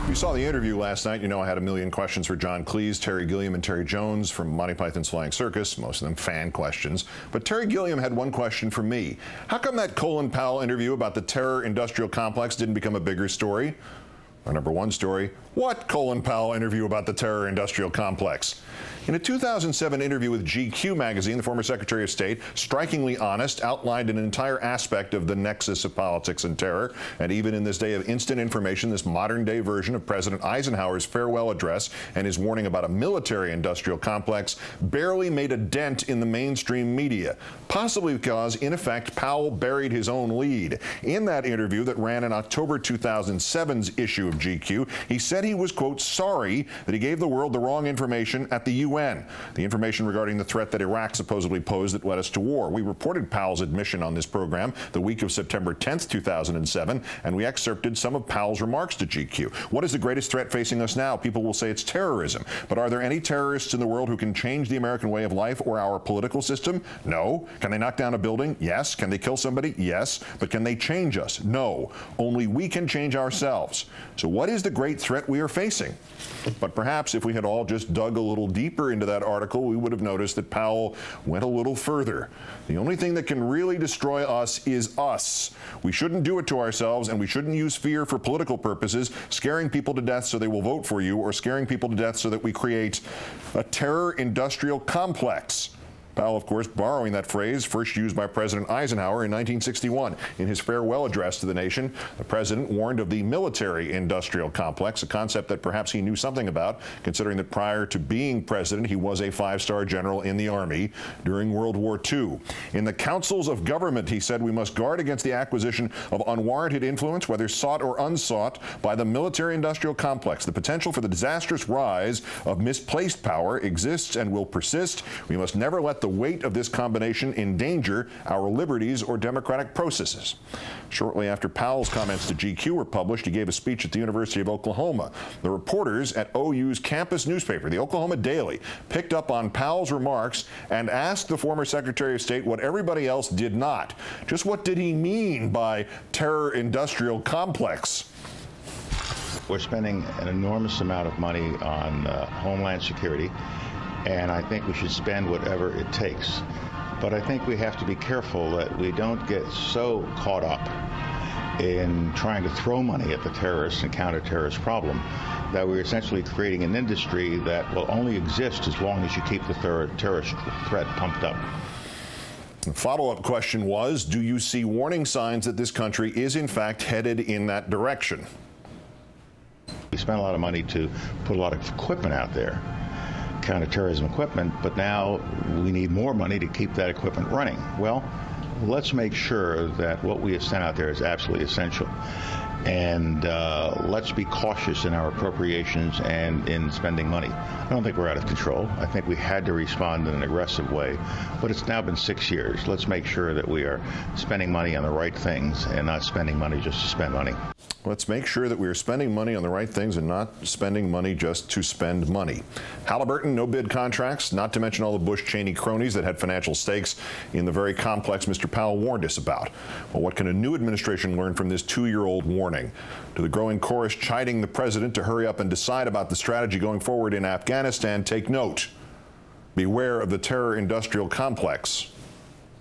You saw the interview last night. You know I had a million questions for John Cleese, Terry Gilliam, and Terry Jones from Monty Python's Flying Circus, most of them fan questions. But Terry Gilliam had one question for me. How come that Colin Powell interview about the terror industrial complex didn't become a bigger story? Our number one story, what Colin Powell interview about the terror industrial complex? In a 2007 interview with GQ magazine, the former Secretary of State, strikingly honest, outlined an entire aspect of the nexus of politics and terror. And even in this day of instant information, this modern-day version of President Eisenhower's farewell address and his warning about a military-industrial complex barely made a dent in the mainstream media, possibly because, in effect, Powell buried his own lead. In that interview that ran in October 2007's issue of GQ, he said he was, quote, sorry that he gave the world the wrong information at the UN. The information regarding the threat that Iraq supposedly posed that led us to war. We reported Powell's admission on this program the week of September 10th, 2007, and we excerpted some of Powell's remarks to GQ. What is the greatest threat facing us now? People will say it's terrorism. But are there any terrorists in the world who can change the American way of life or our political system? No. Can they knock down a building? Yes. Can they kill somebody? Yes. But can they change us? No. Only we can change ourselves. So what is the great threat we are facing? But perhaps if we had all just dug a little deeper into that article, we would have noticed that Powell went a little further. The only thing that can really destroy us is us. We shouldn't do it to ourselves, and we shouldn't use fear for political purposes, scaring people to death so they will vote for you, or scaring people to death so that we create a terror industrial complex. Powell, of course, borrowing that phrase first used by President Eisenhower in 1961. In his farewell address to the nation, the president warned of the military-industrial complex, a concept that perhaps he knew something about, considering that prior to being president, he was a five-star general in the Army during World War II. In the councils of government, he said, we must guard against the acquisition of unwarranted influence, whether sought or unsought, by the military-industrial complex. The potential for the disastrous rise of misplaced power exists and will persist. We must never let the weight of this combination endanger our liberties or democratic processes. Shortly after Powell's comments to GQ were published, he gave a speech at the University of Oklahoma. The reporters at OU's campus newspaper, the Oklahoma Daily, picked up on Powell's remarks and asked the former Secretary of State what everybody else did not. Just what did he mean by terror industrial complex? We're spending an enormous amount of money on Homeland Security, and I think we should spend whatever it takes. But I think we have to be careful that we don't get so caught up in trying to throw money at the terrorists and counter-terrorist problem that we're essentially creating an industry that will only exist as long as you keep the terrorist threat pumped up. The follow-up question was, do you see warning signs that this country is in fact headed in that direction? We spent a lot of money to put a lot of equipment out there, counterterrorism equipment, but now we need more money to keep that equipment running. Well, let's make sure that what we have sent out there is absolutely essential. And let's be cautious in our appropriations and in spending money. I don't think we're out of control. I think we had to respond in an aggressive way, but it's now been 6 years. Let's make sure that we are spending money on the right things and not spending money just to spend money. Let's make sure that we are spending money on the right things and not spending money just to spend money. Halliburton, no bid contracts, not to mention all the Bush-Cheney cronies that had financial stakes in the very complex Mr. Powell warned us about. Well, what can a new administration learn from this 2-year-old warning? To the growing chorus chiding the president to hurry up and decide about the strategy going forward in Afghanistan, take note. Beware of the terror industrial complex.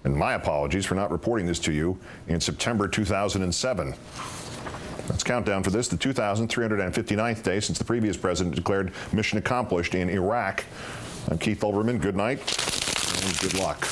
And my apologies for not reporting this to you in September 2007. Let's count down for this, the 2,359th day since the previous president declared mission accomplished in Iraq. I'm Keith Olbermann. Good night and good luck.